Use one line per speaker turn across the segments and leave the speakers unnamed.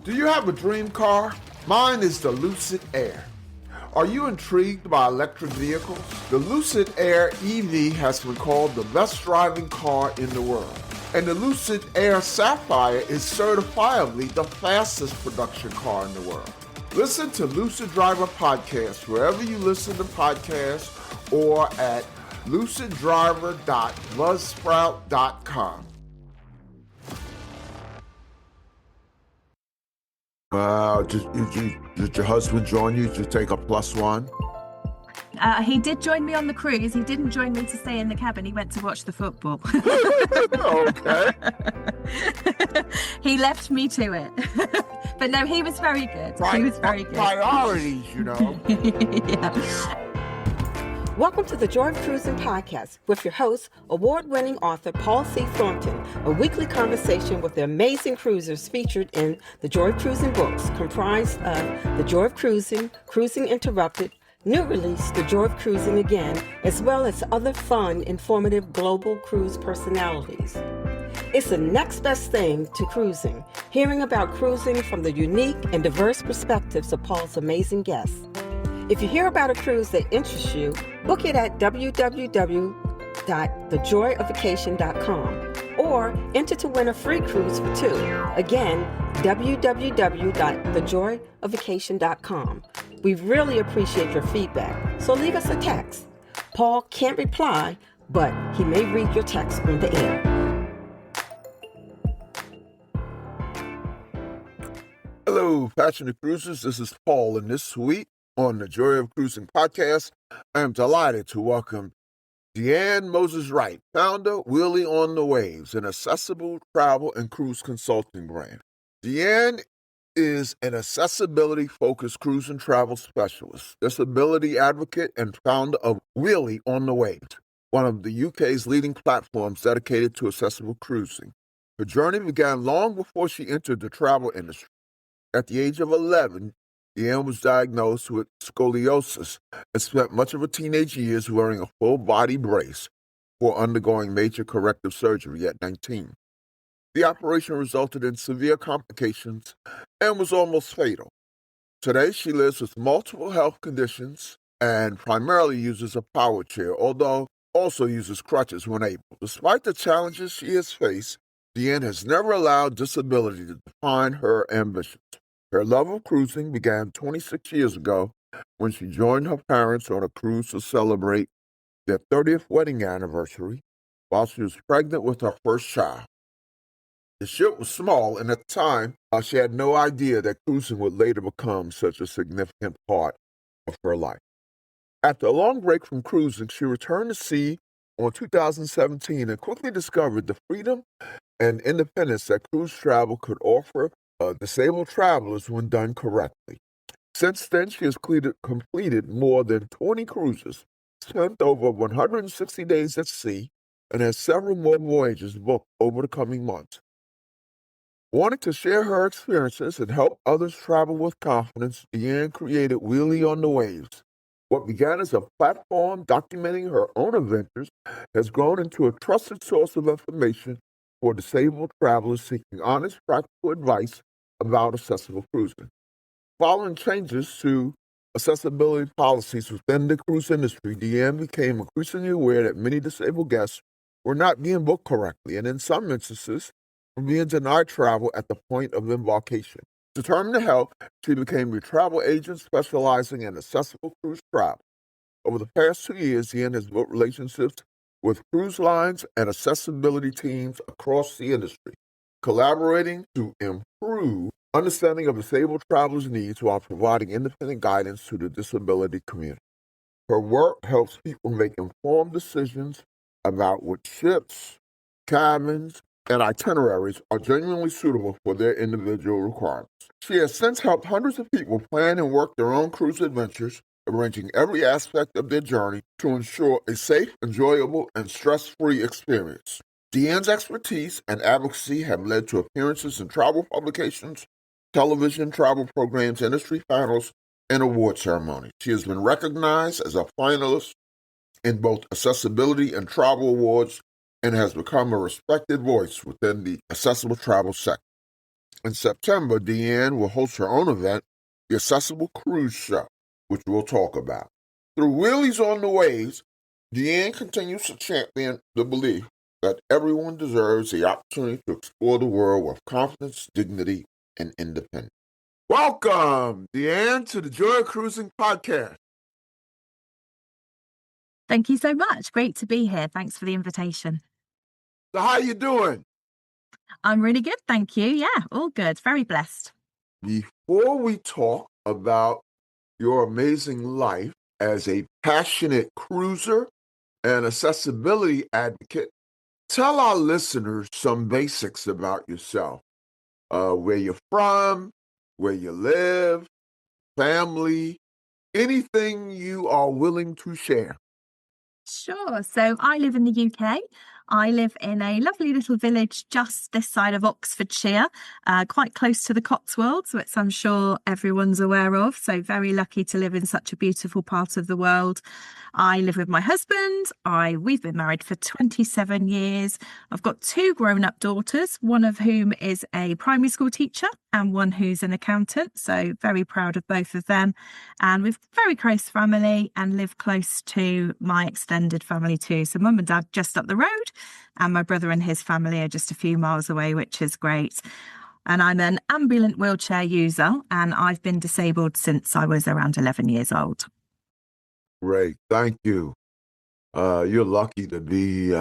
Do you have a dream car? Mine is the Lucid Air. Are you intrigued by electric vehicles? The Lucid Air EV has been called the best driving car in the world. And the Lucid Air Sapphire is certifiably the fastest production car in the world. Listen to Lucid Driver Podcast wherever you listen to podcasts or at luciddriver.buzzsprout.com. Did your husband join you to take a +1?
He did join me on the cruise. He didn't join me to stay in the cabin. He went to watch the football.
Okay.
He left me to it. But no, he was very good. He was very good.
Priorities, you know.
Yeah.
Welcome to the Joy of Cruising podcast with your host, award-winning author Paul C. Thornton, a weekly conversation with the amazing cruisers featured in the Joy of Cruising books, comprised of The Joy of Cruising, Cruising Interrupted, new release, The Joy of Cruising Again, as well as other fun, informative global cruise personalities. It's the next best thing to cruising, hearing about cruising from the unique and diverse perspectives of Paul's amazing guests. If you hear about a cruise that interests you, book it at www.thejoyofacation.com or enter to win a free cruise for two. Again, www.thejoyofacation.com. We really appreciate your feedback, so leave us a text. Paul can't reply, but he may read your text on the air.
Hello, passionate cruisers. This is Paul, and this week on the Joy of Cruising podcast, I am delighted to welcome Deanne Moses-Wright, founder Wheelie on the Waves, an accessible travel and cruise consulting brand. Deanne is an accessibility-focused cruise and travel specialist, disability advocate, and founder of Wheelie on the Waves, one of the UK's leading platforms dedicated to accessible cruising. Her journey began long before she entered the travel industry. At the age of 11, Deanne was diagnosed with scoliosis and spent much of her teenage years wearing a full-body brace before undergoing major corrective surgery at 19. The operation resulted in severe complications and was almost fatal. Today, she lives with multiple health conditions and primarily uses a powerchair, although also uses crutches when able. Despite the challenges she has faced, Deanne has never allowed disability to define her ambitions. Her love of cruising began 26 years ago when she joined her parents on a cruise to celebrate their 30th wedding anniversary while she was pregnant with her first child. The ship was small, and at the time, she had no idea that cruising would later become such a significant part of her life. After a long break from cruising, she returned to sea in 2017 and quickly discovered the freedom and independence that cruise travel could offer disabled travelers when done correctly. Since then, she has completed more than 20 cruises, spent over 160 days at sea, and has several more voyages booked over the coming months. Wanting to share her experiences and help others travel with confidence, Deanne created Wheelie on the Waves. What began as a platform documenting her own adventures has grown into a trusted source of information for disabled travelers seeking honest, practical advice about accessible cruising. Following changes to accessibility policies within the cruise industry, Deanne became increasingly aware that many disabled guests were not being booked correctly, and in some instances, were being denied travel at the point of embarkation. Determined to help, she became a travel agent specializing in accessible cruise travel. Over the past 2 years, Deanne has built relationships with cruise lines and accessibility teams across the industry, collaborating to improve understanding of disabled travelers' needs while providing independent guidance to the disability community. Her work helps people make informed decisions about which ships, cabins, and itineraries are genuinely suitable for their individual requirements. She has since helped hundreds of people plan and work their own cruise adventures, arranging every aspect of their journey to ensure a safe, enjoyable, and stress-free experience. Deanne's expertise and advocacy have led to appearances in travel publications, television, travel programs, industry panels, and award ceremonies. She has been recognized as a finalist in both accessibility and travel awards and has become a respected voice within the accessible travel sector. In September, Deanne will host her own event, the Accessible Cruise Show, which we'll talk about. Through Wheelies on the Waves, Deanne continues to champion the belief that everyone deserves the opportunity to explore the world with confidence, dignity, and independence. Welcome, Deanne, to the Joy of Cruising podcast.
Thank you so much. Great to be here. Thanks for the invitation.
So how you doing?
I'm really good, thank you. Yeah, all good. Very blessed.
Before we talk about your amazing life as a passionate cruiser and accessibility advocate, tell our listeners some basics about yourself. Where you're from, where you live, family, anything you are willing to share.
Sure. So I live in the UK. I live in a lovely little village just this side of Oxfordshire, quite close to the Cotswolds, which I'm sure everyone's aware of. So very lucky to live in such a beautiful part of the world. I live with my husband. We've been married for 27 years. I've got two grown-up daughters, one of whom is a primary school teacher and one who's an accountant. So very proud of both of them. And we've very close family and live close to my extended family too. So mum and dad just up the road, and my brother and his family are just a few miles away, which is great. And I'm an ambulant wheelchair user, and I've been disabled since I was around 11 years old.
Great, thank you. You're lucky to be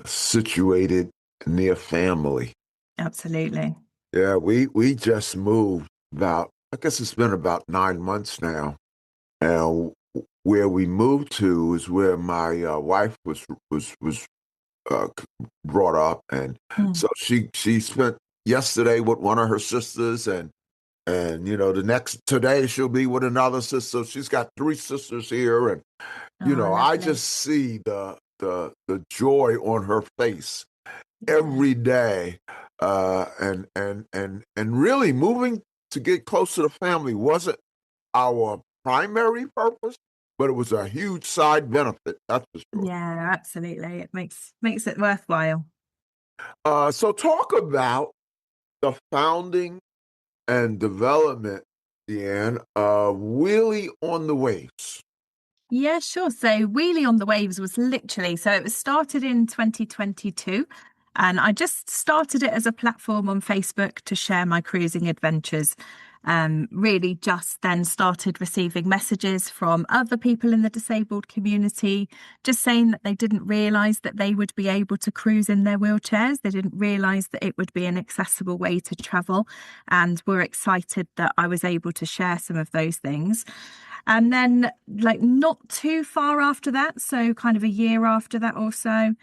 situated near family.
Absolutely.
Yeah, we just moved I guess it's been about 9 months now. And where we moved to is where my wife was brought up, and so she spent yesterday with one of her sisters, and today she'll be with another sister. So she's got 3 sisters here, and I just see the joy on her face every day, and really moving to get close to the family wasn't our primary purpose, but it was a huge side benefit, that's for sure.
Yeah, absolutely. It makes it worthwhile.
So talk about the founding and development, Deanne, of Wheelie on the Waves.
Yeah, sure. So Wheelie on the Waves was it was started in 2022. And I just started it as a platform on Facebook to share my cruising adventures. Really just then started receiving messages from other people in the disabled community, just saying that they didn't realise that they would be able to cruise in their wheelchairs. They didn't realise that it would be an accessible way to travel, and were excited that I was able to share some of those things. And then, not too far after that, so kind of a year after that or so,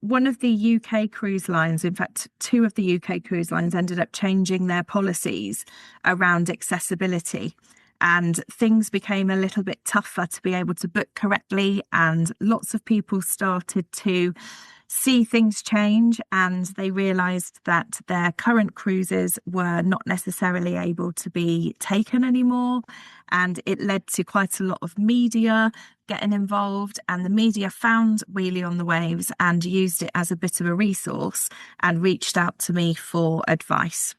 one of the UK cruise lines, in fact, 2 of the UK cruise lines ended up changing their policies around accessibility. And things became a little bit tougher to be able to book correctly. And lots of people started to see things change, and they realised that their current cruises were not necessarily able to be taken anymore. And it led to quite a lot of media getting involved, and the media found Wheelie on the Waves and used it as a bit of a resource and reached out to me for advice.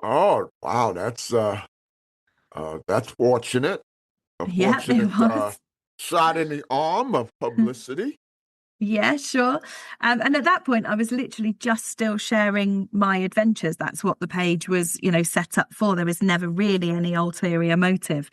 Oh, wow, that's fortunate.
Yeah, it was.
Shot in the arm of publicity.
Yeah, sure. And at that point, I was literally just still sharing my adventures. That's what the page was, set up for. There was never really any ulterior motive.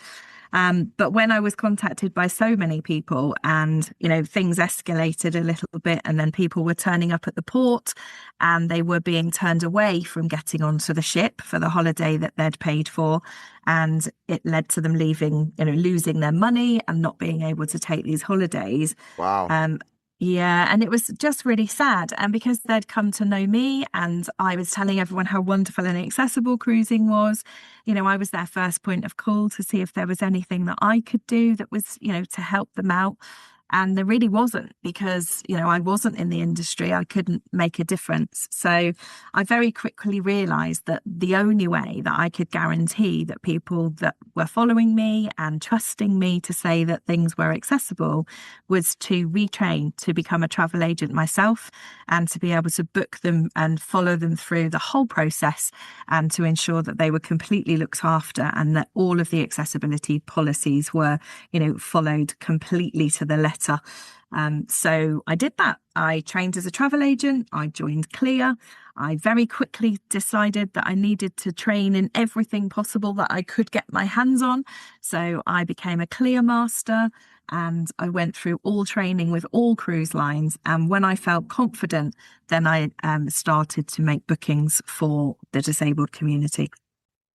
But when I was contacted by so many people and, things escalated a little bit, and then people were turning up at the port and they were being turned away from getting onto the ship for the holiday that they'd paid for. And it led to them leaving, losing their money and not being able to take these holidays.
Wow.
Yeah, and it was just really sad. And because they'd come to know me and I was telling everyone how wonderful and accessible cruising was, I was their first point of call to see if there was anything that I could do that was, to help them out. And there really wasn't, because, I wasn't in the industry. I couldn't make a difference. So I very quickly realized that the only way that I could guarantee that people that were following me and trusting me to say that things were accessible was to retrain to become a travel agent myself, and to be able to book them and follow them through the whole process, and to ensure that they were completely looked after, and that all of the accessibility policies were, followed completely to the letter. So I did that. I trained as a travel agent. I joined Clear. I very quickly decided that I needed to train in everything possible that I could get my hands on. So I became a Clear master, and I went through all training with all cruise lines. And when I felt confident, then I started to make bookings for the disabled community.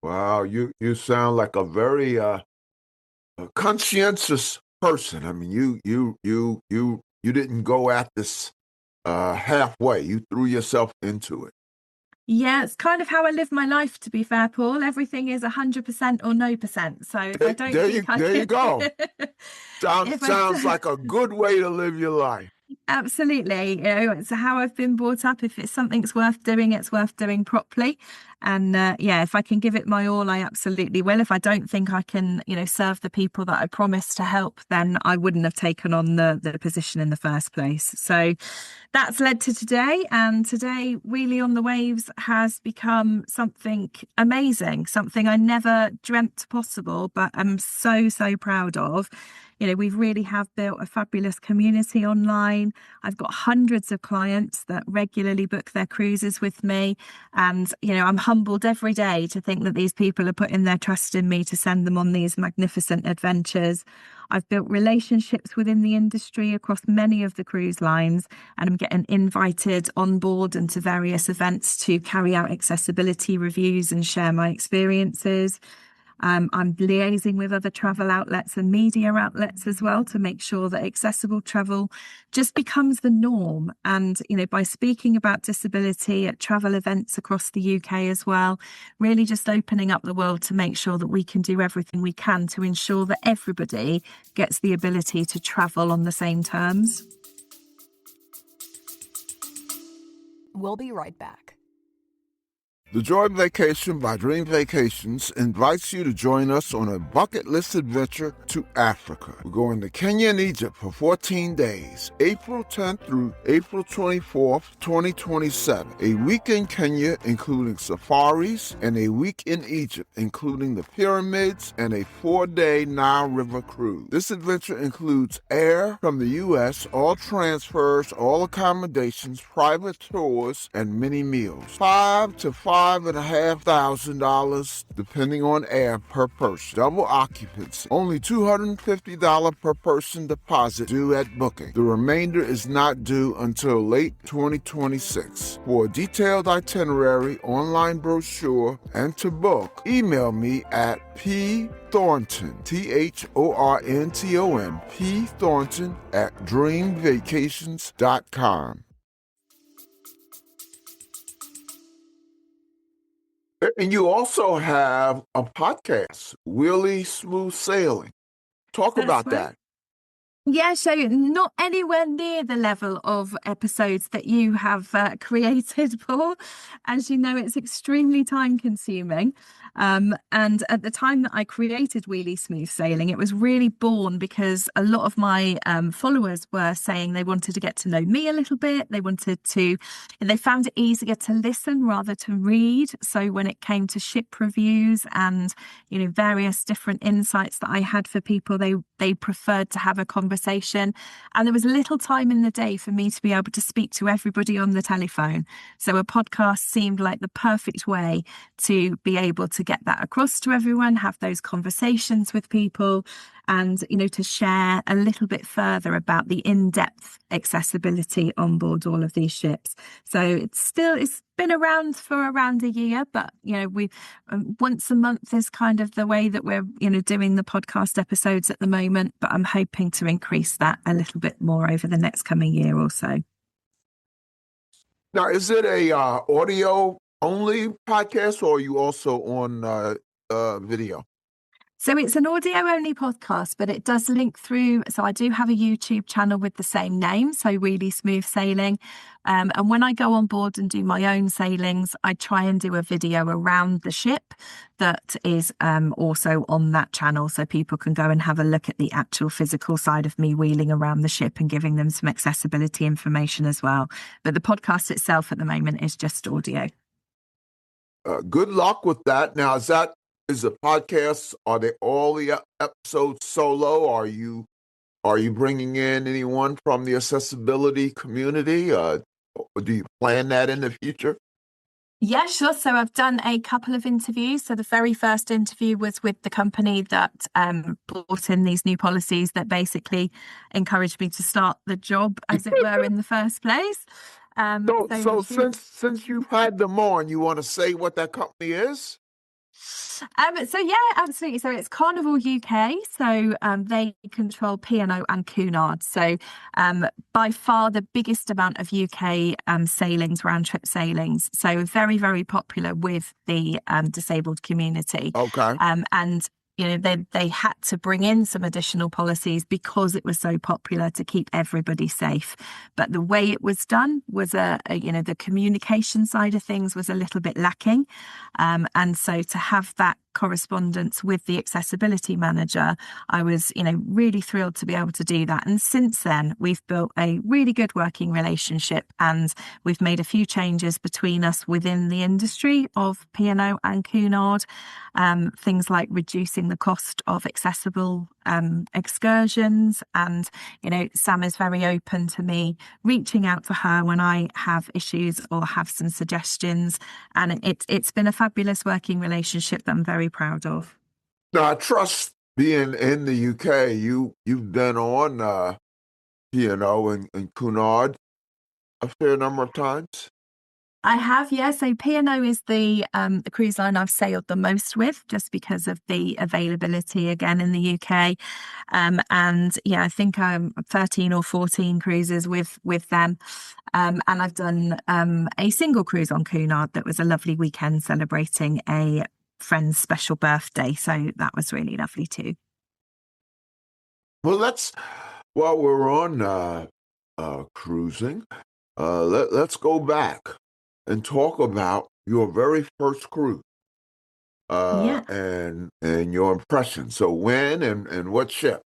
Wow, you sound like a very conscientious person. I mean, you didn't go at this halfway. You threw yourself into it.
Yeah, it's kind of how I live my life, to be fair, Paul. Everything is 100% or no percent. So if I don't think I
There you go.
if
Sounds like a good way to live your life.
Absolutely. It's how I've been brought up. If it's something's worth doing, it's worth doing properly. And if I can give it my all, I absolutely will. If I don't think I can, serve the people that I promised to help, then I wouldn't have taken on the position in the first place. So that's led to today. And today, Wheelie on the Waves has become something amazing, something I never dreamt possible, but I'm so, so proud of. We really have built a fabulous community online. I've got hundreds of clients that regularly book their cruises with me. And, I'm humbled every day to think that these people are putting their trust in me to send them on these magnificent adventures. I've built relationships within the industry across many of the cruise lines, and I'm getting invited on board and to various events to carry out accessibility reviews and share my experiences. I'm liaising with other travel outlets and media outlets as well to make sure that accessible travel just becomes the norm. And, by speaking about disability at travel events across the UK as well, really just opening up the world to make sure that we can do everything we can to ensure that everybody gets the ability to travel on the same terms.
We'll be right back.
The Joy of Vacation by Dream Vacations invites you to join us on a bucket list adventure to Africa. We're going to Kenya and Egypt for 14 days, April 10th through April 24th, 2027. A week in Kenya, including safaris, and a week in Egypt, including the pyramids and a 4-day Nile River cruise. This adventure includes air from the U.S., all transfers, all accommodations, private tours, and many meals. $5,000 to $5,500, depending on air, per person. Double occupancy. Only $250 per person deposit due at booking. The remainder is not due until late 2026. For a detailed itinerary, online brochure, and to book, email me at pthornton, THORNTON, pthornton @dreamvacations.com. And you also have a podcast, Wheelie Smooth Sailing. Talk about that.
Yeah, so not anywhere near the level of episodes that you have created, Paul. As you know, it's extremely time consuming. And at the time that I created Wheelie Smooth Sailing, it was really born because a lot of my followers were saying they wanted to get to know me a little bit. They found it easier to listen rather to read. So when it came to ship reviews and, various different insights that I had for people, they preferred to have a conversation. And there was little time in the day for me to be able to speak to everybody on the telephone. So a podcast seemed like the perfect way to be able to get that across to everyone, have those conversations with people, and, to share a little bit further about the in-depth accessibility on board all of these ships. So it's been around for around a year, but, we once a month is kind of the way that we're, doing the podcast episodes at the moment, but I'm hoping to increase that a little bit more over the next coming year or so.
Now, is it a audio only podcast, or are you also on video?
So it's an audio only podcast, but it does link through. So I do have a YouTube channel with the same name, so Wheelie Smooth Sailing. And when I go on board and do my own sailings, I try and do a video around the ship that is also on that channel, so people can go and have a look at the actual physical side of me wheeling around the ship and giving them some accessibility information as well. But the podcast itself at the moment is just audio.
Good luck with that. Now, is the podcast, are they all the episodes solo? Are you bringing in anyone from the accessibility community? Do you plan that in the future?
Yeah, sure. So I've done a couple of interviews. So the very first interview was with the company that brought in these new policies that basically encouraged me to start the job, as it were, in the first place.
So since you've had them on, you want to say what that company is?
So yeah, absolutely. So it's Carnival UK. So they control P&O and Cunard. So by far the biggest amount of UK sailings, round trip sailings. So very, very popular with the disabled community.
Okay.
And you know, they had to bring in some additional policies because it was so popular to keep everybody safe. But the way it was done was the communication side of things was a little bit lacking. And so to have that correspondence with the accessibility manager, I was, really thrilled to be able to do that. And since then, we've built a really good working relationship, and we've made a few changes between us within the industry of P&O and Cunard. Things like reducing the cost of accessible excursions, and Sam is very open to me reaching out to her when I have issues or have some suggestions, and it's been a fabulous working relationship that I'm very proud of.
Now, I trust, being in the UK, you've been on P&O and Cunard a fair number of times.
I have, yeah. So P&O is the cruise line I've sailed the most with, just because of the availability again in the UK. And yeah, I think I'm 13 or 14 cruises with them. And I've done a single cruise on Cunard that was a lovely weekend celebrating a friend's special birthday. So that was really lovely too.
Well, while we're on cruising, let's go back and talk about your very first cruise and your impression. So when and what ship?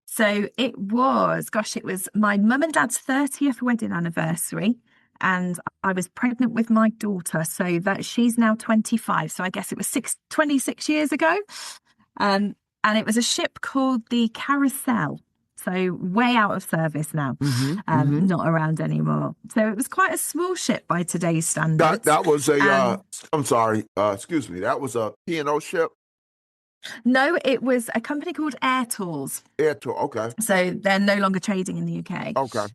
So it was my mum and dad's 30th wedding anniversary, and I was pregnant with my daughter, so that she's now 25. So I guess it was 26 years ago. And it was a ship called the Carousel. So way out of service now, not around anymore. So it was quite a small ship by today's standards.
That was I'm sorry, excuse me, that was a P&O ship?
No, it was a company called Air Tours.
Air Tour, okay.
So they're no longer trading in the UK.
Okay.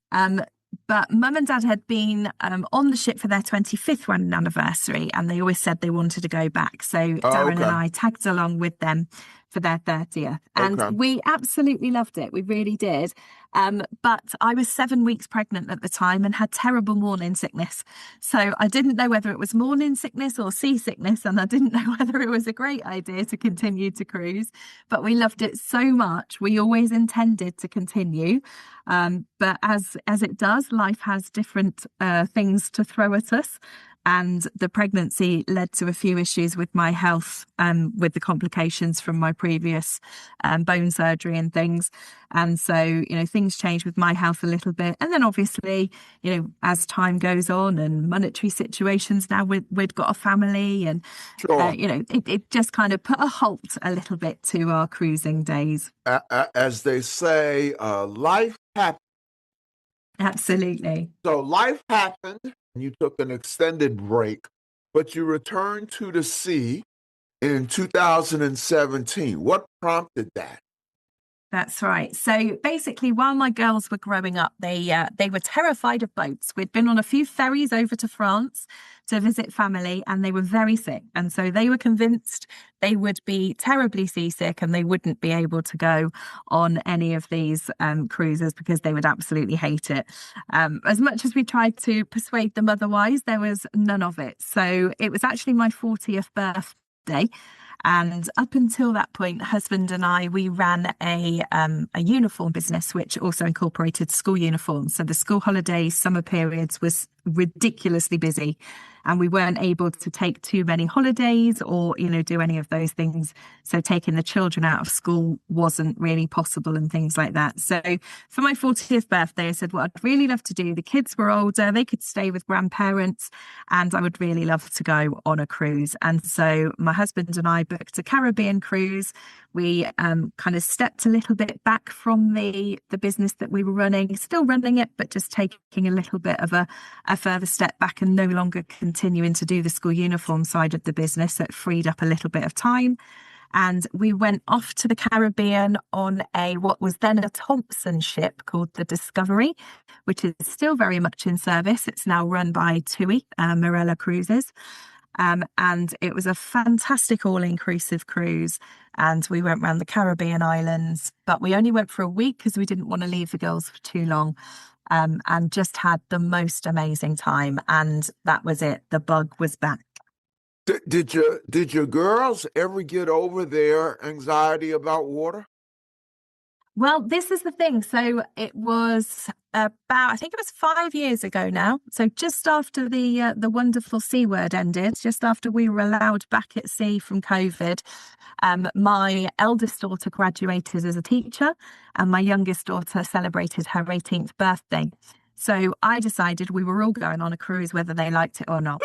But mum and dad had been on the ship for their 25th wedding anniversary, and they always said they wanted to go back. So Darren and I tagged along with them for their 30th. And we absolutely loved it. We really did. But I was 7 weeks pregnant at the time and had terrible morning sickness. So I didn't know whether it was morning sickness or seasickness, and I didn't know whether it was a great idea to continue to cruise. But we loved it so much. We always intended to continue. But as it does, life has different things to throw at us. And the pregnancy led to a few issues with my health, with the complications from my previous bone surgery and things. And so, things changed with my health a little bit. And then obviously, as time goes on and monetary situations, now we'd got a family, and, it just kind of put a halt a little bit to our cruising days.
As they say, life happens.
Absolutely.
So life happened. You took an extended break, but you returned to the sea in 2017. What prompted that?
That's right. So basically, while my girls were growing up, they were terrified of boats. We'd been on a few ferries over to France to visit family, and they were very sick. And so they were convinced they would be terribly seasick and they wouldn't be able to go on any of these cruises because they would absolutely hate it. As much as we tried to persuade them otherwise, there was none of it. So it was actually my 40th birthday. And up until that point, husband and I, we ran a uniform business, which also incorporated school uniforms. So the school holidays, summer periods was ridiculously busy, and we weren't able to take too many holidays or, do any of those things. So taking the children out of school wasn't really possible and things like that. So for my 40th birthday, I said, what I'd really love to do, the kids were older, they could stay with grandparents, and I would really love to go on a cruise. And so my husband and I booked a Caribbean cruise. We kind of stepped a little bit back from the business that we were running, still running it, but just taking a little bit of a further step back and no longer continuing to do the school uniform side of the business. So it freed up a little bit of time. And we went off to the Caribbean on what was then a Thompson ship called the Discovery, which is still very much in service. It's now run by TUI, Marella Cruises. And it was a fantastic all-inclusive cruise. And we went around the Caribbean islands, but we only went for a week because we didn't want to leave the girls for too long. And just had the most amazing time. And that was it. The bug was back.
Did your girls ever get over their anxiety about water?
Well, this is the thing. So it was I think it was 5 years ago now. So just after the wonderful C word ended, just after we were allowed back at sea from COVID, my eldest daughter graduated as a teacher and my youngest daughter celebrated her 18th birthday. So I decided we were all going on a cruise, whether they liked it or not.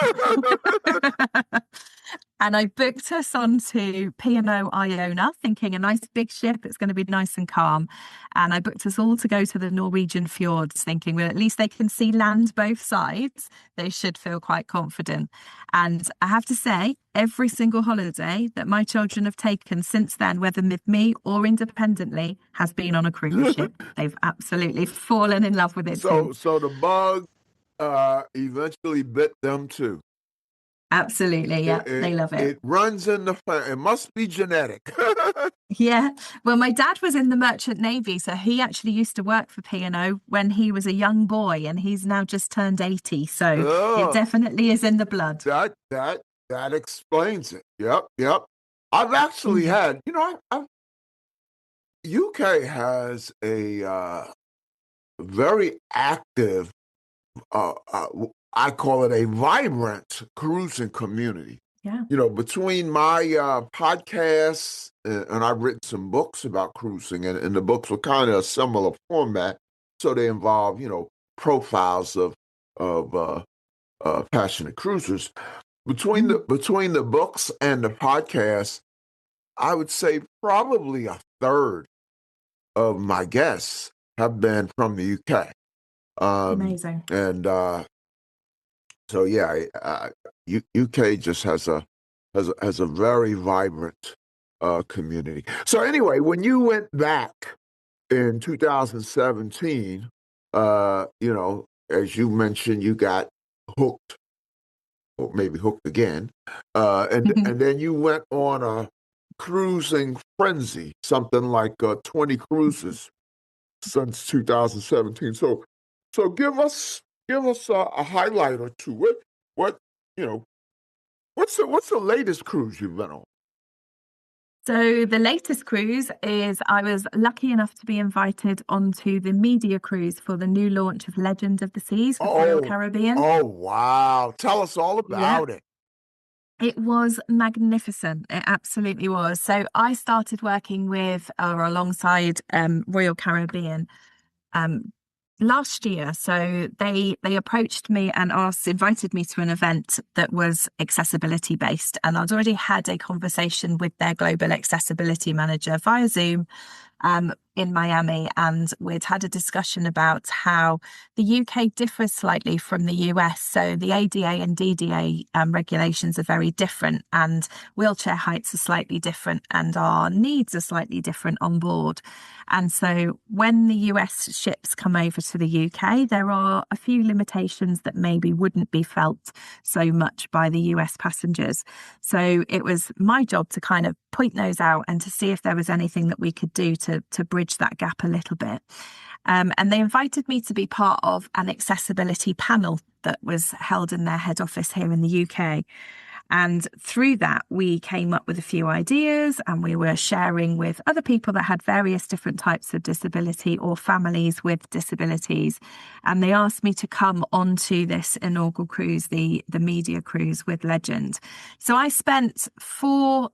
And I booked us onto P&O Iona, thinking a nice big ship, it's going to be nice and calm. And I booked us all to go to the Norwegian fjords, thinking, well, at least they can see land both sides. They should feel quite confident. And I have to say, every single holiday that my children have taken since then, whether with me or independently, has been on a cruise ship. They've absolutely fallen in love with it too.
So the bug eventually bit them too.
Absolutely, yeah, they love it.
It runs in the family. It must be genetic.
Yeah, well, my dad was in the Merchant Navy, so he actually used to work for P&O when he was a young boy, and he's now just turned 80. So it definitely is in the blood.
That explains it. Yep. I've actually had, UK has a very active, I call it a vibrant cruising community.
Yeah.
Between my podcasts and I've written some books about cruising, and the books were kind of a similar format. So they involve, profiles of passionate cruisers. Between the books and the podcasts, I would say probably a third of my guests have been from the UK.
Amazing.
And so yeah, UK just has a very vibrant community. So anyway, when you went back in 2017, as you mentioned, you got hooked, or maybe hooked again, and then you went on a cruising frenzy, something like 20 cruises since 2017. So give us a highlight or two. What's the latest cruise you've been on?
So the latest cruise is I was lucky enough to be invited onto the media cruise for the new launch of Legend of the Seas with Royal Caribbean.
Oh, wow. Tell us all about it.
It was magnificent. It absolutely was. So I started working with or alongside Royal Caribbean last year. So they approached me and invited me to an event that was accessibility based. And I'd already had a conversation with their global accessibility manager via Zoom in Miami, and we'd had a discussion about how the UK differs slightly from the US. So the ADA and DDA regulations are very different, and wheelchair heights are slightly different, and our needs are slightly different on board. And so when the US ships come over to the UK, there are a few limitations that maybe wouldn't be felt so much by the US passengers. So it was my job to kind of point those out and to see if there was anything that we could do to bridge that gap a little bit. And they invited me to be part of an accessibility panel that was held in their head office here in the UK. And through that, we came up with a few ideas, and we were sharing with other people that had various different types of disability or families with disabilities. And they asked me to come onto this inaugural cruise, the media cruise with Legend. So I spent four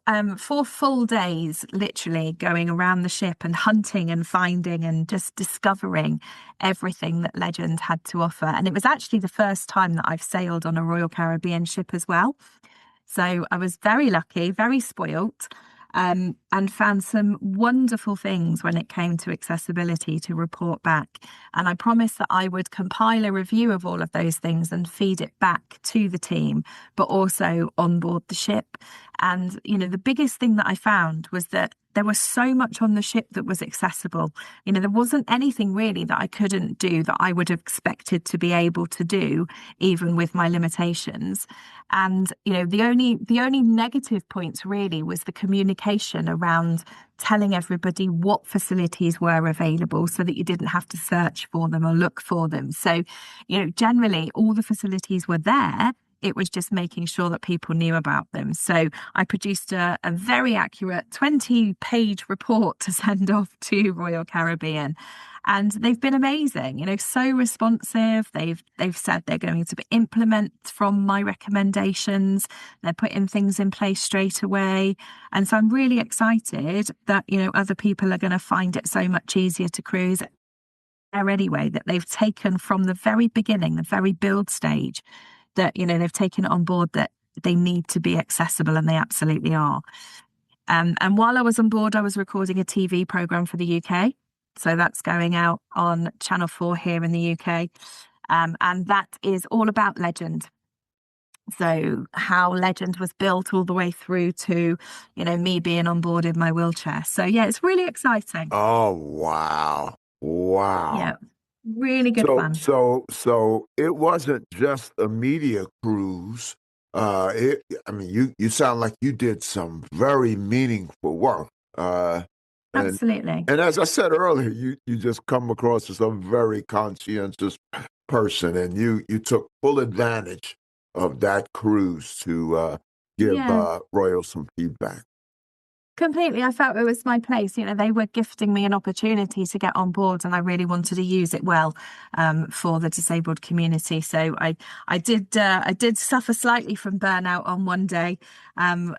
full days literally going around the ship and hunting and finding and just discovering everything that Legend had to offer. And it was actually the first time that I've sailed on a Royal Caribbean ship as well. So I was very lucky, very spoilt, and found some wonderful things when it came to accessibility to report back. And I promised that I would compile a review of all of those things and feed it back to the team, but also on board the ship. And, the biggest thing that I found was that there was so much on the ship that was accessible. There wasn't anything really that I couldn't do that I would have expected to be able to do, even with my limitations. And, the only negative points really was the communication around telling everybody what facilities were available so that you didn't have to search for them or look for them. So, generally all the facilities were there. It was just making sure that people knew about them. So I produced a very accurate 20-page report to send off to Royal Caribbean. And they've been amazing, so responsive. They've said they're going to implement from my recommendations. They're putting things in place straight away. And so I'm really excited that, other people are going to find it so much easier to cruise there anyway, that they've taken from the very beginning, the very build stage, that, they've taken it on board that they need to be accessible, and they absolutely are. And while I was on board, I was recording a TV programme for the UK. So that's going out on Channel 4 here in the UK. And that is all about Legend. So how Legend was built all the way through to, me being on board in my wheelchair. So yeah, it's really exciting.
Oh, wow. Wow.
Yeah. Really good fun.
So it wasn't just a media cruise. You sound like you did some very meaningful work.
Absolutely.
And as I said earlier, you just come across as a very conscientious person, and you took full advantage of that cruise to give Royal some feedback.
Completely. I felt it was my place. They were gifting me an opportunity to get on board, and I really wanted to use it well for the disabled community. So I did suffer slightly from burnout on one day, and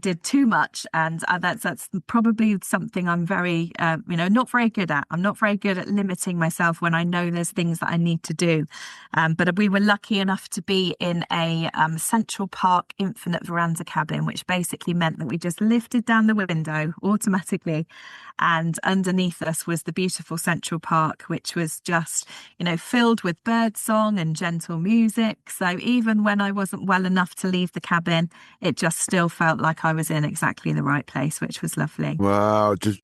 did too much, and that's probably something I'm very not very good at. I'm not very good at limiting myself when I know there's things that I need to do. But we were lucky enough to be in a Central Park infinite veranda cabin, which basically meant that we just lifted down the window automatically, and underneath us was the beautiful Central Park, which was just filled with bird song and gentle music. So even when I wasn't well enough to leave the cabin, it just still felt like I was in exactly the right place, which was lovely.
Wow. Did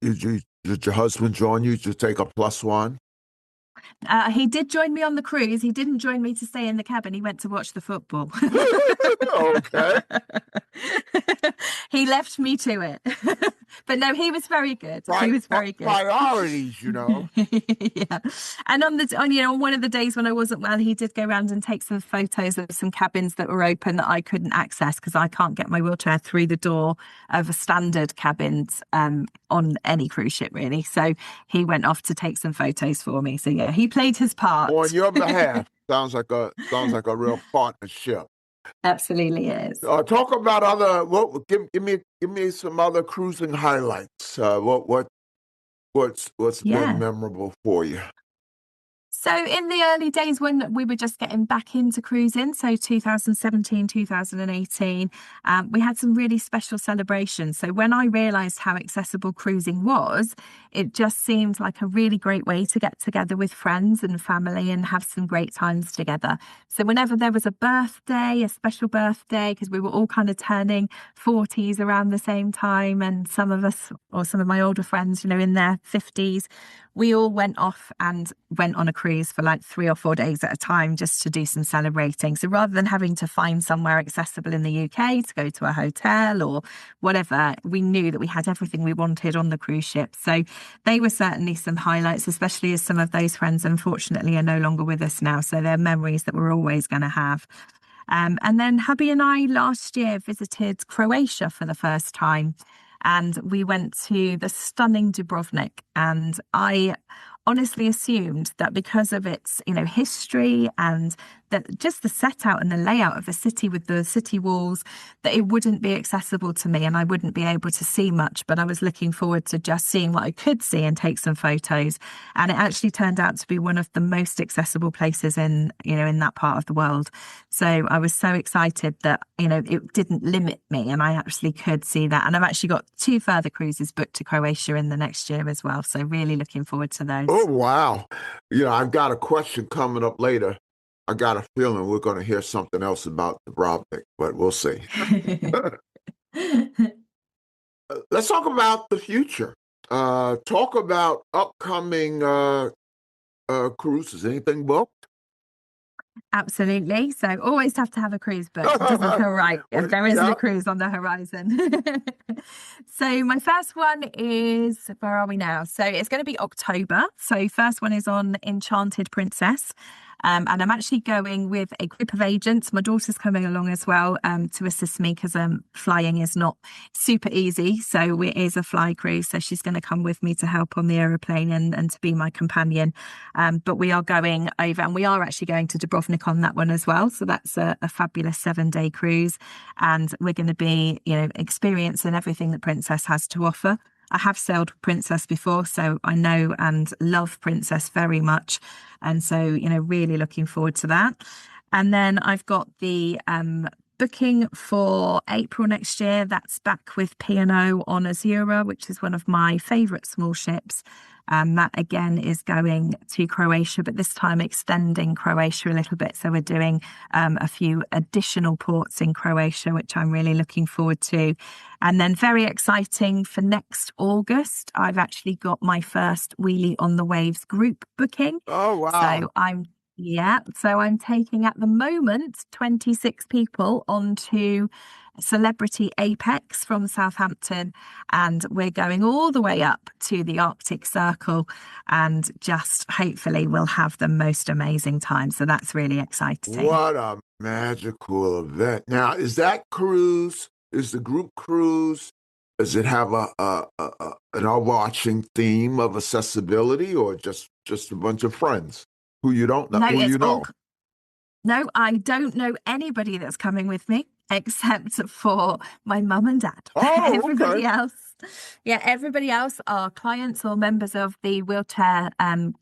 your husband join you to take a +1?
He did join me on the cruise. He didn't join me to stay in the cabin. He went to watch the football.
Okay.
He left me to it. But no, he was very good. He was very good.
Priorities,
Yeah. And on one of the days when I wasn't well, he did go around and take some photos of some cabins that were open that I couldn't access because I can't get my wheelchair through the door of a standard cabins on any cruise ship, really. So he went off to take some photos for me. So yeah, he played his part.
On your behalf. Sounds like a real partnership.
Absolutely is.
Talk about give me some other cruising highlights. What's been memorable for you?
So in the early days when we were just getting back into cruising, so 2017, 2018, we had some really special celebrations. So when I realised how accessible cruising was, it just seemed like a really great way to get together with friends and family and have some great times together. So whenever there was a birthday, a special birthday, because we were all kind of turning 40s around the same time, and some of us, or some of my older friends, in their 50s, we all went off and went on a cruise for like 3 or 4 days at a time just to do some celebrating. So rather than having to find somewhere accessible in the UK to go to a hotel or whatever, we knew that we had everything we wanted on the cruise ship. So they were certainly some highlights, especially as some of those friends, unfortunately, are no longer with us now. So they're memories that we're always going to have. And then hubby and I last year visited Croatia for the first time. And we went to the stunning Dubrovnik. And I honestly assumed that because of its, history and that just the set out and the layout of the city with the city walls, that it wouldn't be accessible to me and I wouldn't be able to see much. But I was looking forward to just seeing what I could see and take some photos. And it actually turned out to be one of the most accessible places in that part of the world. So I was so excited that, it didn't limit me and I actually could see that. And I've actually got 2 further cruises booked to Croatia in the next year as well. So really looking forward to those.
Oh, wow. I've got a question coming up later. I got a feeling we're going to hear something else about Dubrovnik, but we'll see. Let's talk about the future. Talk about upcoming cruises. Anything booked?
Absolutely. So always have to have a cruise book. It doesn't feel right if there isn't a cruise on the horizon. So my first one is, where are we now? So it's going to be October. So first one is on Enchanted Princess. And I'm actually going with a group of agents. My daughter's coming along as well to assist me because flying is not super easy. So it is a fly cruise. So she's going to come with me to help on the aeroplane and to be my companion. But we are going over and we are actually going to Dubrovnik on that one as well. So that's a fabulous 7-day cruise. And we're going to be, experiencing everything that Princess has to offer. I have sailed Princess before, so I know and love Princess very much. And so, really looking forward to that. And then I've got the booking for April next year. That's back with P&O on Azura, which is one of my favourite small ships. That again is going to Croatia, but this time extending Croatia a little bit. So we're doing a few additional ports in Croatia, which I'm really looking forward to. And then very exciting for next August, I've actually got my first Wheelie on the Waves group booking.
Oh, wow.
So I'm taking at the moment 26 people onto Celebrity Apex from Southampton, and we're going all the way up to the Arctic Circle and just hopefully we'll have the most amazing time. So that's really exciting.
What a magical event. Now, is the group cruise, does it have an overarching theme of accessibility or just a bunch of friends who you don't know?
No, I don't know anybody that's coming with me except for my mum and dad.
Oh,
Everybody else are clients or members of the wheelchair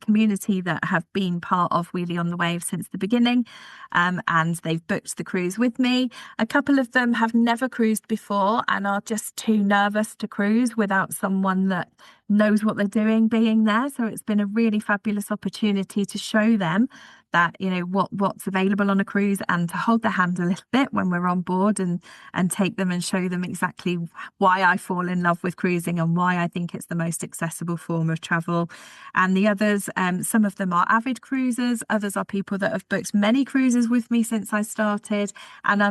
community that have been part of Wheelie on the Wave since the beginning, and they've booked the cruise with me. A couple of them have never cruised before and are just too nervous to cruise without someone that knows what they're doing being there. So it's been a really fabulous opportunity to show them that, what's available on a cruise and to hold their hand a little bit when we're on board and take them and show them exactly why I fall in love with cruising and why I think it's the most accessible form of travel. And the others, some of them are avid cruisers, others are people that have booked many cruises with me since I started. And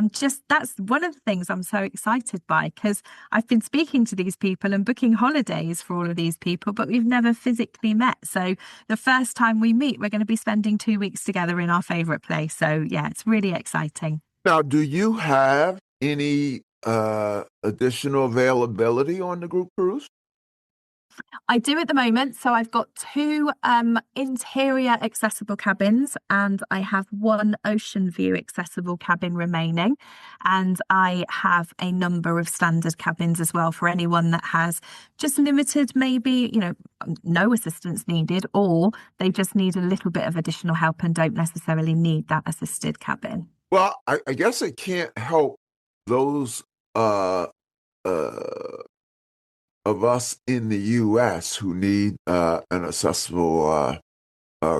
that's one of the things I'm so excited by, because I've been speaking to these people and booking holidays for all of these people, but we've never physically met. So the first time we meet, we're going to be spending 2 weeks together in our favorite place. So yeah, it's really exciting.
Now, do you have any additional availability on the group cruise?
I do at the moment. So I've got 2 interior accessible cabins and I have 1 ocean view accessible cabin remaining. And I have a number of standard cabins as well for anyone that has just limited, maybe, no assistance needed, or they just need a little bit of additional help and don't necessarily need that assisted cabin.
Well, I guess it can't help those of us in the U.S. who need an accessible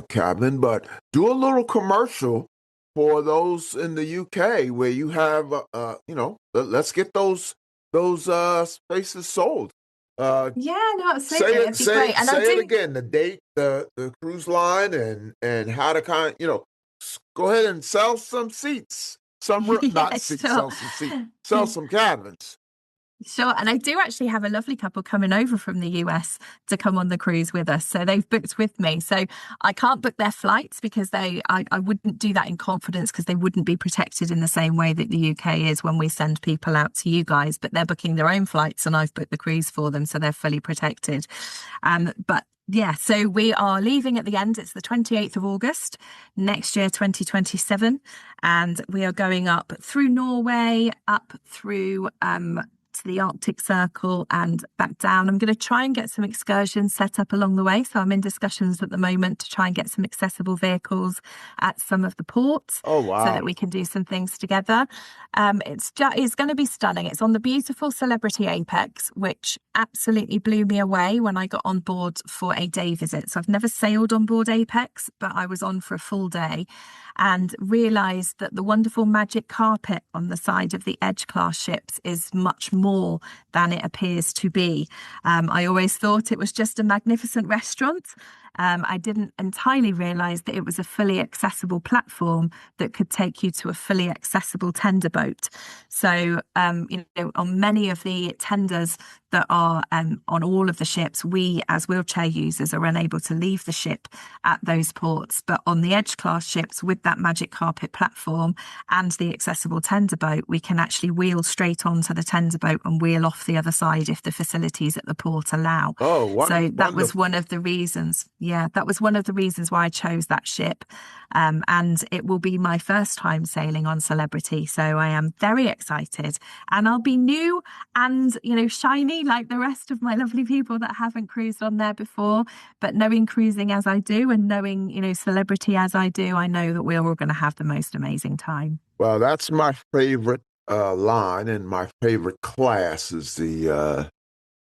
cabin, but do a little commercial for those in the U.K. where you have, let's get those spaces sold.
Absolutely. It'd be great. And
say it again, the date, the cruise line, and how to go ahead and sell some seats. Sell some seats, sell some cabins.
Sure. And I do actually have a lovely couple coming over from the US to come on the cruise with us. So they've booked with me. So I can't book their flights because I wouldn't do that in confidence because they wouldn't be protected in the same way that the UK is when we send people out to you guys. But they're booking their own flights and I've booked the cruise for them. So they're fully protected. But yeah, so we are leaving at the end. It's the 28th of August next year, 2027. And we are going up through Norway, up through to the Arctic Circle and back down. I'm going to try and get some excursions set up along the way. So I'm in discussions at the moment to try and get some accessible vehicles at some of the ports
Oh,
so
wow.
that we can do some things together. It's going to be stunning. It's on the beautiful Celebrity Apex, which absolutely blew me away when I got on board for a day visit. So I've never sailed on board Apex, but I was on for a full day and realised that the wonderful magic carpet on the side of the Edge class ships is much more than it appears to be. I always thought it was just a magnificent restaurant. I didn't entirely realise that it was a fully accessible platform that could take you to a fully accessible tender boat. So, on many of the tenders that are on all of the ships, we as wheelchair users are unable to leave the ship at those ports. But on the Edge class ships with that magic carpet platform and the accessible tender boat, we can actually wheel straight onto the tender boat and wheel off the other side if the facilities at the port allow.
Oh,
So that was
wonderful.
one of the reasons. Yeah, that was one of the reasons why I chose that ship. And it will be my first time sailing on Celebrity. So I am very excited and I'll be new and, shiny like the rest of my lovely people that haven't cruised on there before. But knowing cruising as I do and knowing, Celebrity as I do, I know that we're all going to have the most amazing time.
Well, that's my favorite line, and my favorite class is the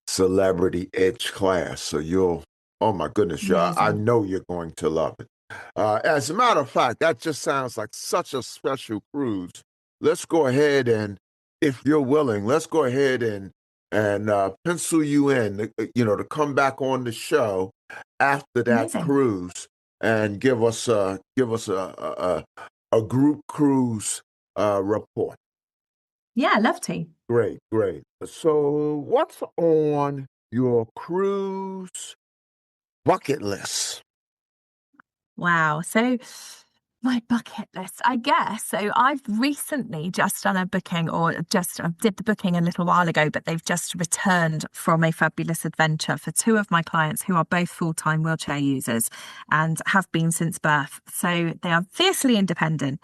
Celebrity Edge class. So oh my goodness, I
Amazing.
know you're going to love it. As a matter of fact, that just sounds like such a special cruise. Let's go ahead and, if you're willing, let's go ahead and pencil you in, to come back on the show after that
Amazing.
cruise and give us a group cruise report.
Yeah, love to.
Great, great. So, what's on your cruise bucket list?
Wow. So my bucket list, I guess. So I've recently just done a booking I did the booking a little while ago, but they've just returned from a fabulous adventure for two of my clients who are both full-time wheelchair users and have been since birth. So they are fiercely independent,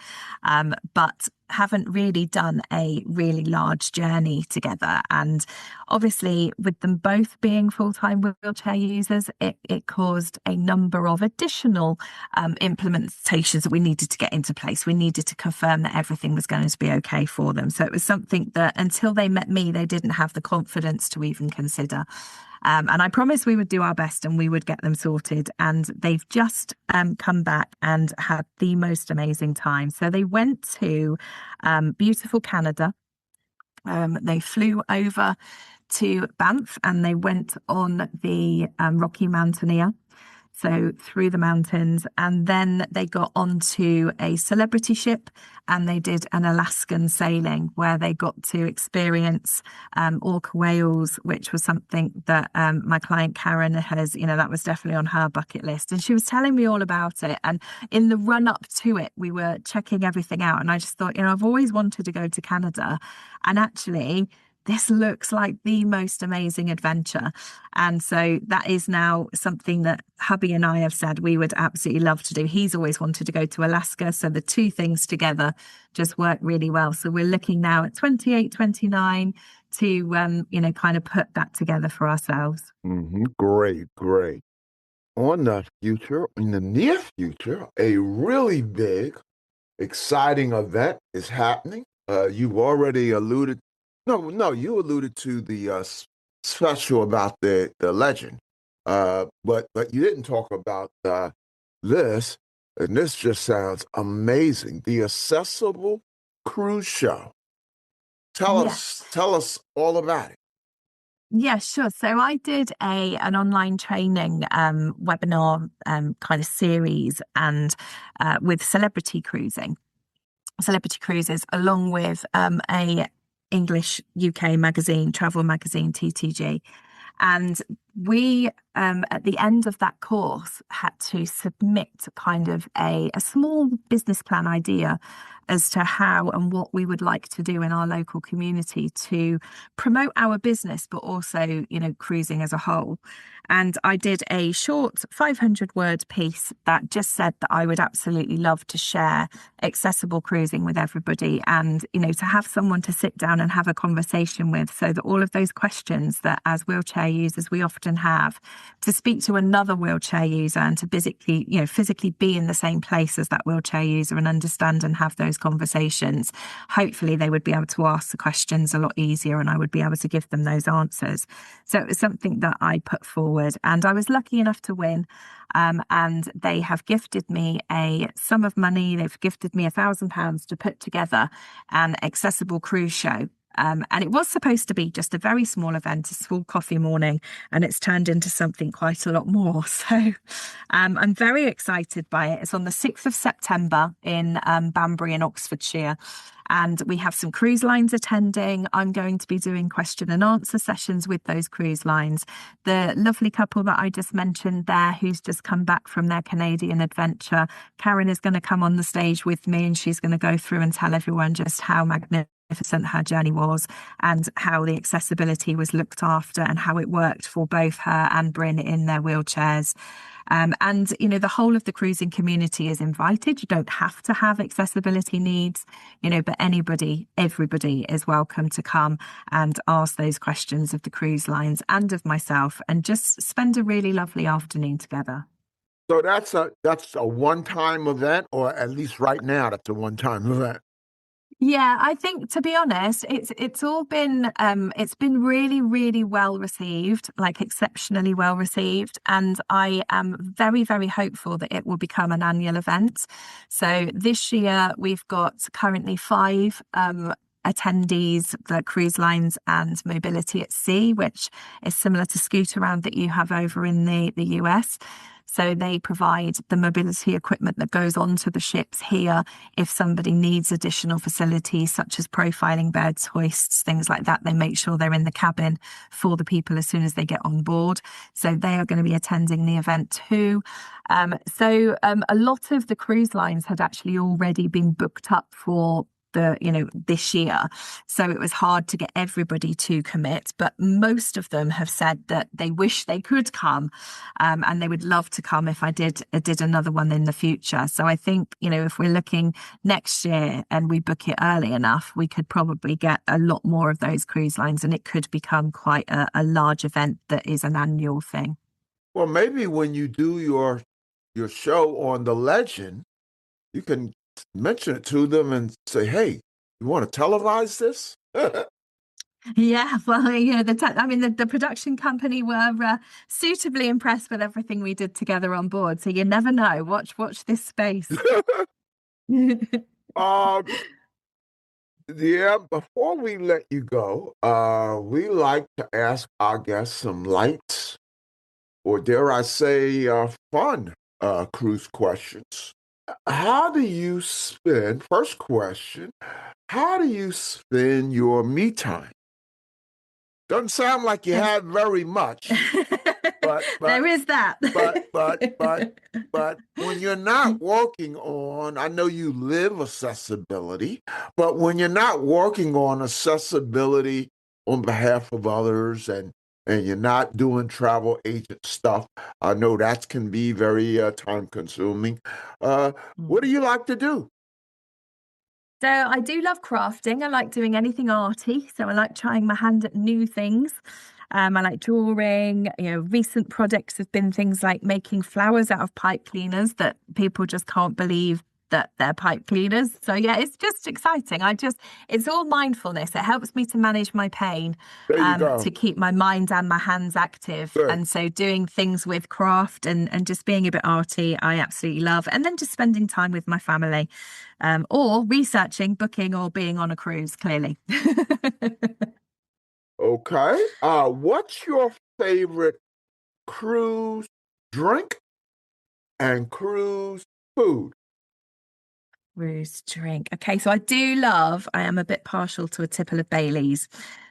but haven't really done a really large journey together. And obviously, with them both being full-time wheelchair users, it caused a number of additional implementations that we needed to get into place. We needed to confirm that everything was going to be okay for them. So it was something that until they met me, they didn't have the confidence to even consider. And I promised we would do our best and we would get them sorted. And they've just come back and had the most amazing time. So they went to beautiful Canada. They flew over to Banff and they went on the Rocky Mountaineer. So through the mountains, and then they got onto a Celebrity ship and they did an Alaskan sailing where they got to experience orca whales, which was something that my client Karen has, that was definitely on her bucket list. And she was telling me all about it. And in the run up to it, we were checking everything out. And I just thought, I've always wanted to go to Canada. And actually, this looks like the most amazing adventure. And so that is now something that hubby and I have said we would absolutely love to do. He's always wanted to go to Alaska. So the two things together just work really well. So we're looking now at 28, 29 to, kind of put that together for ourselves.
Great, great. In the near future, a really big, exciting event is happening. You've already alluded. No, you alluded to the special about the legend, but you didn't talk about this, and this just sounds amazing. The Accessible Cruise Show. Tell us all about it.
Yeah, sure. So I did an online training webinar kind of series and with Celebrity Cruises, along with a English UK magazine, travel magazine, TTG. And we, at the end of that course, had to submit kind of a small business plan idea as to how and what we would like to do in our local community to promote our business, but also, cruising as a whole. And I did a short 500-word piece that just said that I would absolutely love to share accessible cruising with everybody and, to have someone to sit down and have a conversation with, so that all of those questions that as wheelchair users we often have, to speak to another wheelchair user and to physically be in the same place as that wheelchair user and understand and have those conversations. Hopefully they would be able to ask the questions a lot easier and I would be able to give them those answers. So it was something that I put forward and I was lucky enough to win. And they have gifted me a sum of money. They've gifted me £1,000 to put together an accessible cruise show. And it was supposed to be just a very small event, a small coffee morning, and it's turned into something quite a lot more. So I'm very excited by it. It's on the 6th of September in Banbury in Oxfordshire. And we have some cruise lines attending. I'm going to be doing question and answer sessions with those cruise lines. The lovely couple that I just mentioned there, who's just come back from their Canadian adventure, Karen, is going to come on the stage with me and she's going to go through and tell everyone just how magnificent her journey was and how the accessibility was looked after and how it worked for both her and Bryn in their wheelchairs. And, the whole of the cruising community is invited. You don't have to have accessibility needs, but everybody is welcome to come and ask those questions of the cruise lines and of myself and just spend a really lovely afternoon together.
So that's a one-time event, or at least right now, that's a one-time event.
Yeah, I think, to be honest, it's all been it's been really, really well received, like exceptionally well received, and I am very, very hopeful that it will become an annual event. So this year we've got currently 5 attendees, the cruise lines and mobility at sea, which is similar to Scoot Around that you have over in the US. So they provide the mobility equipment that goes onto the ships here if somebody needs additional facilities such as profiling beds, hoists, things like that. They make sure they're in the cabin for the people as soon as they get on board. So they are going to be attending the event too. So a lot of the cruise lines had actually already been booked up for this year. So it was hard to get everybody to commit, but most of them have said that they wish they could come, and they would love to come if I did another one in the future. So I think, if we're looking next year and we book it early enough, we could probably get a lot more of those cruise lines and it could become quite a large event that is an annual thing.
Well, maybe when you do your show on the legend, you can mention it to them and say, hey, you want to televise this?
Yeah, well, the production company were suitably impressed with everything we did together on board. So you never know. Watch this space.
Yeah, before we let you go, we like to ask our guests some light, or dare I say, fun cruise questions. First question, how do you spend your me time? Doesn't sound like you have very much, but
there is that.
but when you're not working on, I know you live accessibility, but when you're not working on accessibility on behalf of others and you're not doing travel agent stuff, I know that can be very time consuming. What do you like to do?
So I do love crafting. I like doing anything arty. So I like trying my hand at new things. I like drawing. Recent projects have been things like making flowers out of pipe cleaners that people just can't believe that they're pipe cleaners. So yeah, it's just exciting. It's all mindfulness. It helps me to manage my pain, to keep my mind and my hands active.
Good.
And so doing things with craft and just being a bit arty, I absolutely love. And then just spending time with my family, or researching, booking, or being on a cruise, clearly.
Okay. What's your favorite cruise drink and cruise food?
Cruise drink. Okay, so I am a bit partial to a tipple of Baileys.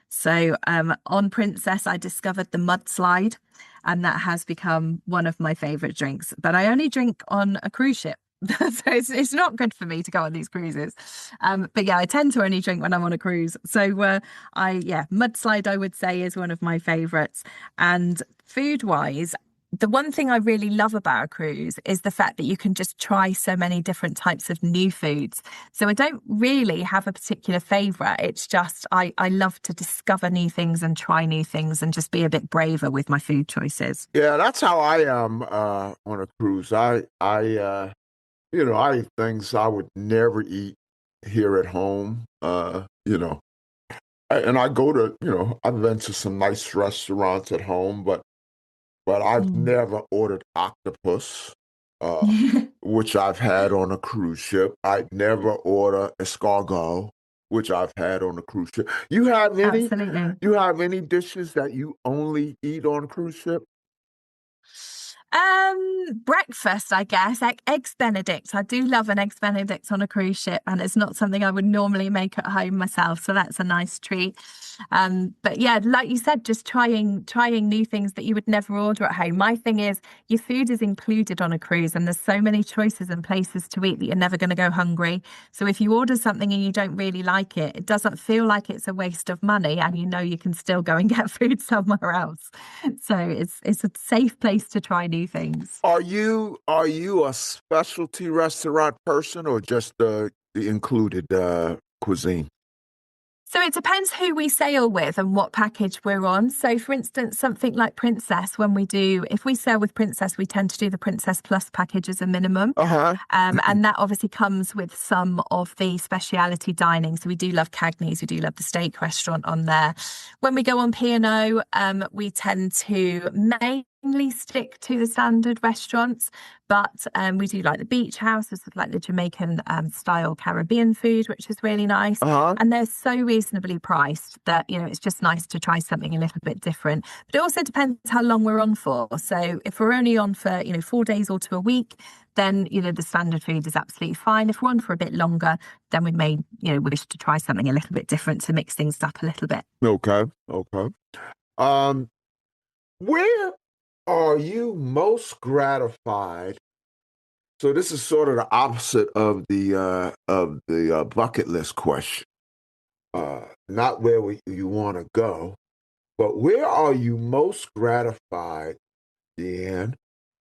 So on Princess, I discovered the mudslide, and that has become one of my favorite drinks. But I only drink on a cruise ship. So it's not good for me to go on these cruises. But yeah, I tend to only drink when I'm on a cruise. So mudslide, I would say, is one of my favorites. And food wise, the one thing I really love about a cruise is the fact that you can just try so many different types of new foods. So I don't really have a particular favorite. It's just I love to discover new things and try new things and just be a bit braver with my food choices.
Yeah, that's how I am on a cruise. I eat things I would never eat here at home. And I go to, I've been to some nice restaurants at home, but I've
Mm.
never ordered octopus, uh, which I've had on a cruise ship. I'd never order escargot, which I've had on a cruise ship.
Absolutely.
You have any dishes that you only eat on a cruise ship?
Breakfast, I guess. Eggs Benedict. I do love an eggs Benedict on a cruise ship, and it's not something I would normally make at home myself, so that's a nice treat. But yeah, like you said, just trying new things that you would never order at home. My thing is, your food is included on a cruise, and there's so many choices and places to eat that you're never going to go hungry. So if you order something and you don't really like it, it doesn't feel like it's a waste of money, and you can still go and get food somewhere else. So it's a safe place to try new things.
Are you a specialty restaurant person or just the included cuisine?
So it depends who we sail with and what package we're on. So for instance, something like Princess, if we sail with Princess, we tend to do the Princess Plus package as a minimum.
Uh-huh.
And that obviously comes with some of the speciality dining. So we do love Cagney's, we do love the steak restaurant on there. When we go on P&O, we tend to mainly stick to the standard restaurants, but we do like the beach house, sort of like the Jamaican style Caribbean food, which is really nice.
Uh-huh.
And they're so reasonably priced that, it's just nice to try something a little bit different. But it also depends how long we're on for. So if we're only on for, 4 days or to a week, then, the standard food is absolutely fine. If we're on for a bit longer, then we may, wish to try something a little bit different to mix things up a little bit.
Okay. Where are you most gratified? So this is sort of the opposite of the bucket list question. Not where you want to go, but where are you most gratified, Deanne,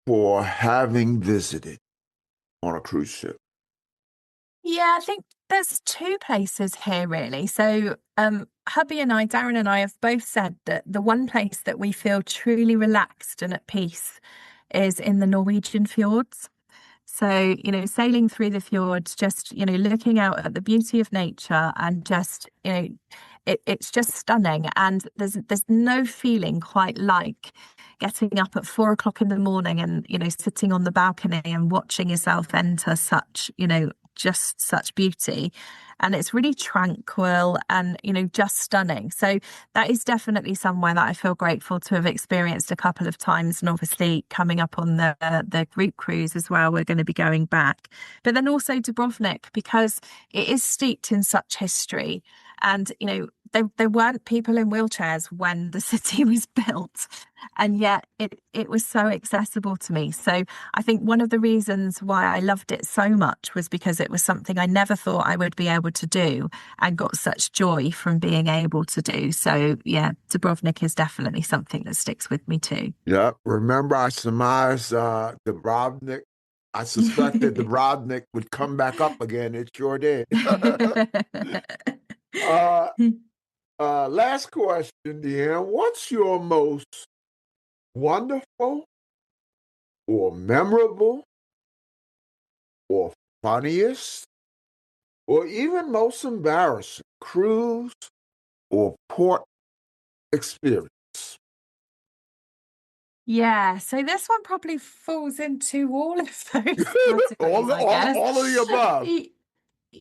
for having visited on a cruise ship?
Yeah, I think there's two places here really. So hubby and Darren and I have both said that the one place that we feel truly relaxed and at peace is in the Norwegian fjords. So, sailing through the fjords, just, looking out at the beauty of nature and just, it's just stunning. And there's no feeling quite like getting up at 4 o'clock in the morning and, sitting on the balcony and watching yourself enter such, just such beauty. And it's really tranquil and, just stunning. So that is definitely somewhere that I feel grateful to have experienced a couple of times. And obviously coming up on the group cruise as well, we're going to be going back. But then also Dubrovnik, because it is steeped in such history. And, there weren't people in wheelchairs when the city was built. And yet it was so accessible to me. So I think one of the reasons why I loved it so much was because it was something I never thought I would be able to do and got such joy from being able to do. So yeah, Dubrovnik is definitely something that sticks with me too.
Yeah, remember I surmised Dubrovnik. I suspected Dubrovnik would come back up again. It sure did. Last question, Deanne. What's your most wonderful or memorable or funniest or even most embarrassing cruise or port experience?
Yeah, so this one probably falls into all of those categories, I guess.
All of the above.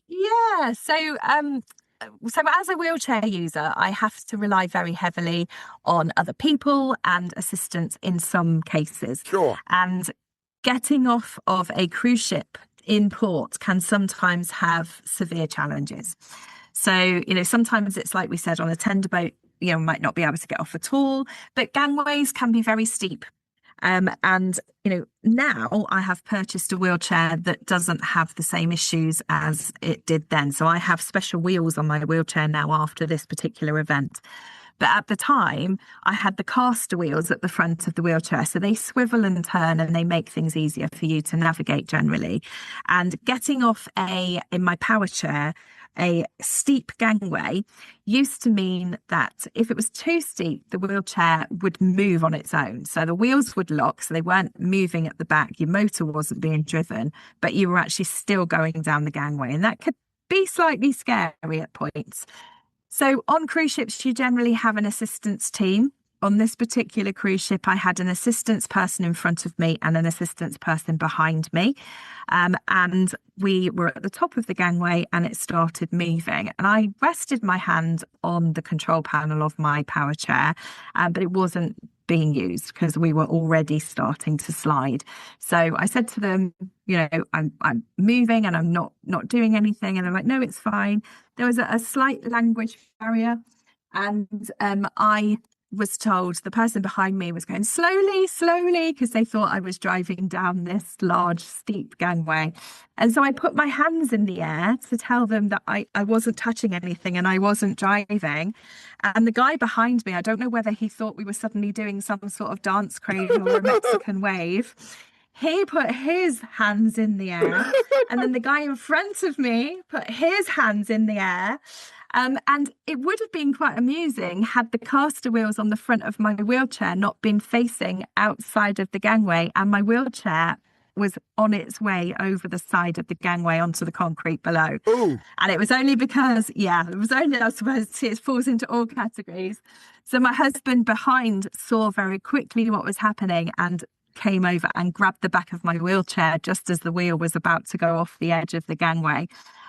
Yeah, so as a wheelchair user, I have to rely very heavily on other people and assistance in some cases.
Sure.
And getting off of a cruise ship in port can sometimes have severe challenges. So, sometimes it's like we said on a tender boat, might not be able to get off at all, but gangways can be very steep. And now I have purchased a wheelchair that doesn't have the same issues as it did then. So I have special wheels on my wheelchair now after this particular event. But at the time, I had the caster wheels at the front of the wheelchair. So they swivel and turn and they make things easier for you to navigate generally. And getting off in my power chair, a steep gangway used to mean that if it was too steep, the wheelchair would move on its own. So the wheels would lock, so they weren't moving at the back. Your motor wasn't being driven, but you were actually still going down the gangway. And that could be slightly scary at points. So on cruise ships, you generally have an assistance team. On this particular cruise ship, I had an assistance person in front of me and an assistance person behind me. And we were at the top of the gangway and it started moving. And I rested my hand on the control panel of my power chair, but it wasn't being used because we were already starting to slide. So I said to them, I'm moving and I'm not doing anything. And they're like, no, it's fine. There was a slight language barrier. And I was told, the person behind me was going slowly, because they thought I was driving down this large, steep gangway. And so I put my hands in the air to tell them that I wasn't touching anything and I wasn't driving. And the guy behind me, I don't know whether he thought we were suddenly doing some sort of dance cradle or a Mexican wave. He put his hands in the air. And then the guy in front of me put his hands in the air. And it would have been quite amusing had the caster wheels on the front of my wheelchair not been facing outside of the gangway and my wheelchair was on its way over the side of the gangway onto the concrete below.
Ooh.
And it was only because, I suppose it falls into all categories. So my husband behind saw very quickly what was happening and came over and grabbed the back of my wheelchair just as the wheel was about to go off the edge of the gangway.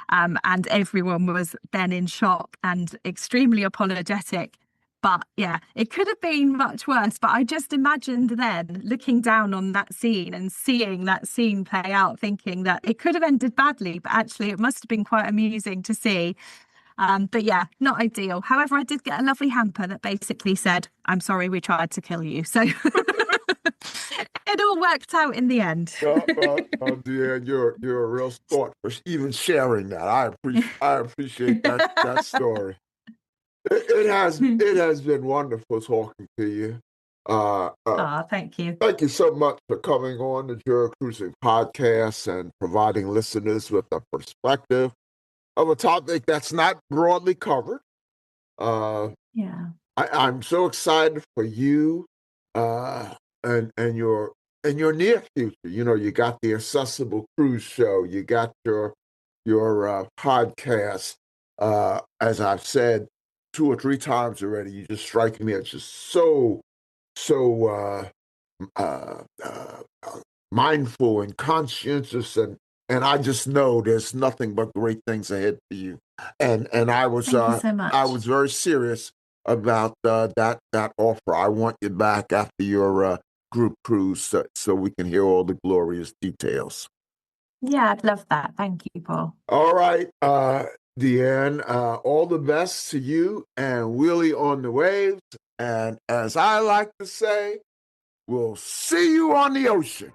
And everyone was then in shock and extremely apologetic. But yeah, it could have been much worse. But I just imagined then looking down on that scene and seeing that scene play out, thinking that it could have ended badly, but actually it must have been quite amusing to see. But yeah, not ideal. However, I did get a lovely hamper that basically said, "I'm sorry, we tried to kill you." So it all worked out in the end.
Deanne, you're a real sport for even sharing that. I appreciate that story. It has been wonderful talking to you.
Thank you.
Thank you so much for coming on the Joy of Cruising podcast and providing listeners with a perspective of a topic that's not broadly covered. I'm so excited for you and your near future. You got the Accessible Cruise Show. You got your podcast. As I've said 2 or 3 times already, you just strike me as just so mindful and conscientious, and I just know there's nothing but great things ahead for you. And I was
Thank you so much.
I was very serious about that offer. I want you back after your group cruise so we can hear all the glorious details.
Yeah, I'd love that. Thank you, Paul.
All right, Deanne, all the best to you and Wheelie on the waves. And as I like to say, we'll see you on the ocean.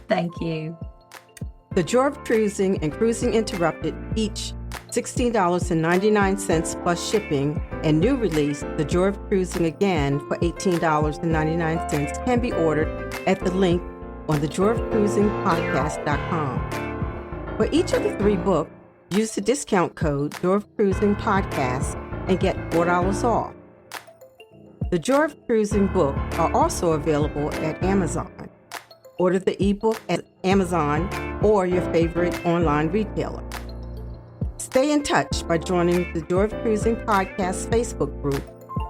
Thank you.
The Joy of Cruising and Cruising Interrupted, each $16.99 plus shipping, and new release, The Joy of Cruising Again, for $18.99, can be ordered at the link on thejoyofcruisingpodcast.com. For each of the 3 books, use the discount code Joy of Cruising Podcast and get $4 off. The Joy of Cruising books are also available at Amazon. Order the ebook at Amazon or your favorite online retailer. Stay in touch by joining the Joy of Cruising Podcast Facebook group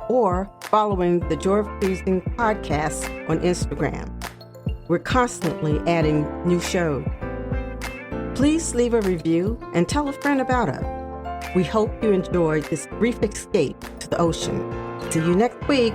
or following the Joy of Cruising Podcast on Instagram. We're constantly adding new shows. Please leave a review and tell a friend about us. We hope you enjoyed this brief escape to the ocean. See you next week.